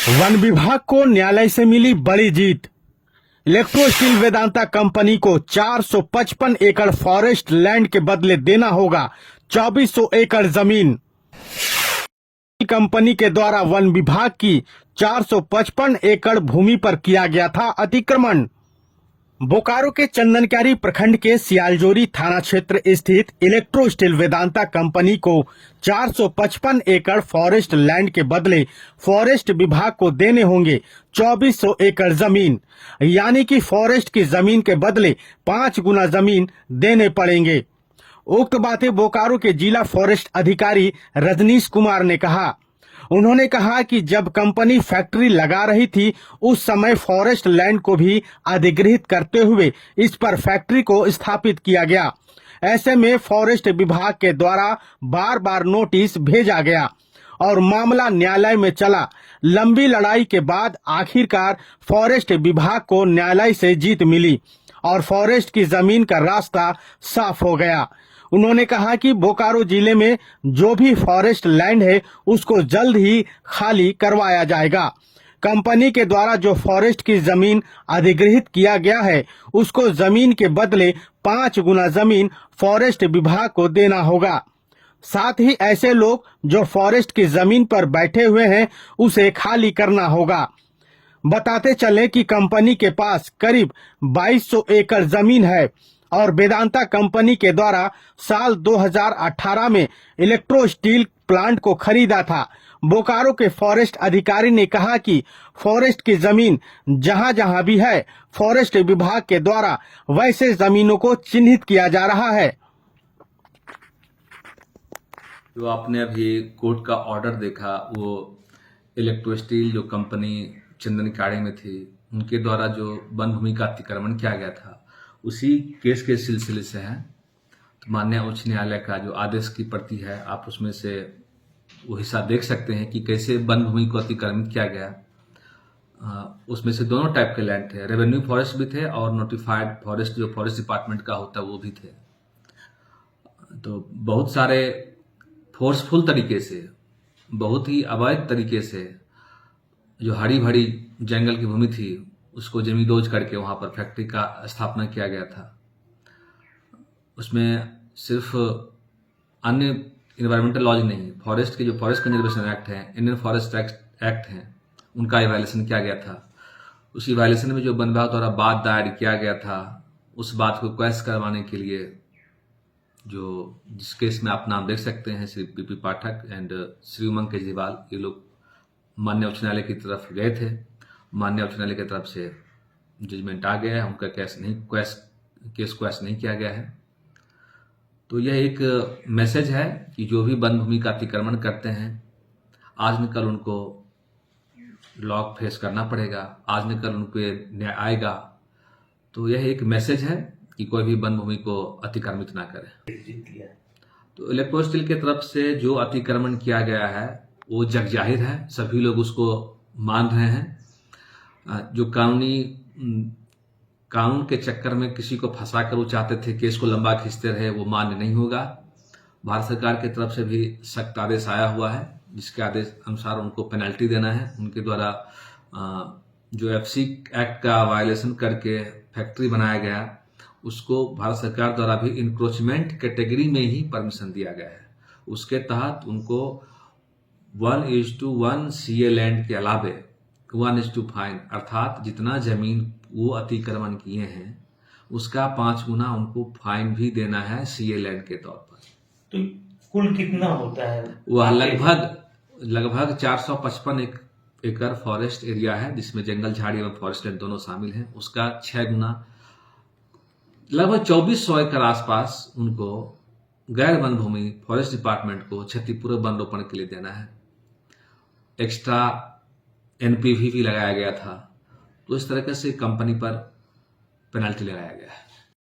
One विभाग को न्यायालय से मिली बड़ी जीत। इलेक्ट्रो स्टील वेदांता कंपनी को 455 एकड़ फॉरेस्ट लैंड के बदले देना होगा 2400 एकड़ जमीन। कंपनी के द्वारा वन विभाग की 455 एकड़ भूमि पर किया गया था अतिक्रमण। बोकारो के चंदनकारी प्रखंड के सियालजोरी थाना क्षेत्र स्थित इलेक्ट्रो स्टील वेदांता कंपनी को 455 एकड़ फॉरेस्ट लैंड के बदले फॉरेस्ट विभाग को देने होंगे 2400 एकड़ जमीन, यानी कि फॉरेस्ट की जमीन के बदले 5 गुना जमीन देने पड़ेंगे। उक्त बातें बोकारो के जिला फॉरेस्ट अधिकारी रजनीश कुमार ने कहा। उन्होंने कहा कि जब कंपनी फैक्ट्री लगा रही थी उस समय फॉरेस्ट लैंड को भी अधिग्रहित करते हुए इस पर फैक्ट्री को स्थापित किया गया। ऐसे में फॉरेस्ट विभाग के द्वारा बार बार नोटिस भेजा गया और मामला न्यायालय में चला। लंबी लड़ाई के बाद आखिरकार फॉरेस्ट विभाग को न्यायालय से जीत मिली और फॉरेस्ट की जमीन का रास्ता साफ हो गया। उन्होंने कहा कि बोकारो जिले में जो भी फॉरेस्ट लैंड है उसको जल्द ही खाली करवाया जाएगा। कंपनी के द्वारा जो फॉरेस्ट की जमीन अधिग्रहित किया गया है उसको जमीन के बदले 5 गुना जमीन फॉरेस्ट विभाग को देना होगा। साथ ही ऐसे लोग जो फॉरेस्ट की जमीन पर बैठे हुए हैं उसे खाली करना होगा। बताते चले कि कंपनी के पास करीब 2200 एकड़ जमीन है और वेदांता कंपनी के द्वारा साल 2018 में इलेक्ट्रो स्टील प्लांट को खरीदा था। बोकारो के फॉरेस्ट अधिकारी ने कहा कि फॉरेस्ट की जमीन जहां जहां भी है फॉरेस्ट विभाग के द्वारा वैसे जमीनों को चिन्हित किया जा रहा है। जो आपने अभी कोर्ट का ऑर्डर देखा वो इलेक्ट्रो स्टील जो कंपनी चंदनकारी में थी उनके द्वारा जो वन भूमि का अतिक्रमण किया गया था उसी केस के सिलसिले से है। तो माननीय उच्च न्यायालय का जो आदेश की प्रति है आप उसमें से वो हिस्सा देख सकते हैं कि कैसे वन भूमि को अतिक्रमित किया गया। उसमें से दोनों टाइप के लैंड थे, रेवेन्यू फॉरेस्ट भी थे और नोटिफाइड फॉरेस्ट जो फॉरेस्ट डिपार्टमेंट का होता है वो भी थे। तो बहुत सारे फोर्सफुल तरीके से, बहुत ही अवैध तरीके से जो हरी भरी जंगल की भूमि थी उसको जमींदोज करके वहां पर फैक्ट्री का स्थापना किया गया था। उसमें सिर्फ अन्य इन्वायरमेंटल लॉज नहीं, फॉरेस्ट के जो फॉरेस्ट कंजर्वेशन एक्ट है, इंडियन फॉरेस्ट एक्ट है, उनका वायलेशन किया गया था। उसी वायलेशन में जो वन विभाग द्वारा बात दायर किया गया था उस बात को क्वैश करवाने के लिए जो जिस केस में आप नाम देख सकते हैं श्री पी पाठक एंड श्री उमंग केजरीवाल, ये लोग माननीय उच्च न्यायालय की तरफ गए थे। माननीय उच्च न्यायालय की तरफ से जजमेंट आ गया है, उनका केस क्वैश नहीं किया गया है। तो यह एक मैसेज है कि जो भी वन भूमि का अतिक्रमण करते हैं आज न कल उनको लॉ फेस करना पड़ेगा, आज न कल उनको न्याय आएगा। तो यह एक मैसेज है कि कोई भी वन भूमि को अतिक्रमित ना करे। तो इलेक्ट्रो स्टील की तरफ से जो अतिक्रमण किया गया है वो जग जाहिर है, सभी लोग उसको मान रहे हैं। जो कानून के चक्कर में किसी को फंसा कर वो चाहते थे केस को लंबा खींचते रहे, वो मान्य नहीं होगा। भारत सरकार की तरफ से भी सख्त आदेश आया हुआ है जिसके आदेश अनुसार उनको पेनल्टी देना है। उनके द्वारा जो एफसी एक्ट का वायलेशन करके फैक्ट्री बनाया गया उसको भारत सरकार द्वारा भी इंक्रोचमेंट कैटेगरी में ही परमिशन दिया गया है। उसके तहत उनको 1:1 सीए लैंड के अलावे 1:5 अर्थात जितना जमीन वो अतिक्रमण किए हैं उसका 5 गुना उनको फाइन भी देना है सीए लैंड के तौर पर। तो कुल कितना होता है? वह लगभग 455 एकड़ फॉरेस्ट एरिया है जिसमें जंगल झाड़ी और फॉरेस्ट लैंड दोनों शामिल हैं। उसका 6 गुना लगभग 2400 एकड़ आसपास उनको गैर वन भूमि फॉरेस्ट डिपार्टमेंट को क्षतिपूर्व वन रोपण के लिए देना है। एक्स्ट्रा एनपीवी भी लगाया गया था। तो इस तरीके से कंपनी पर पेनल्टी लगाया गया है।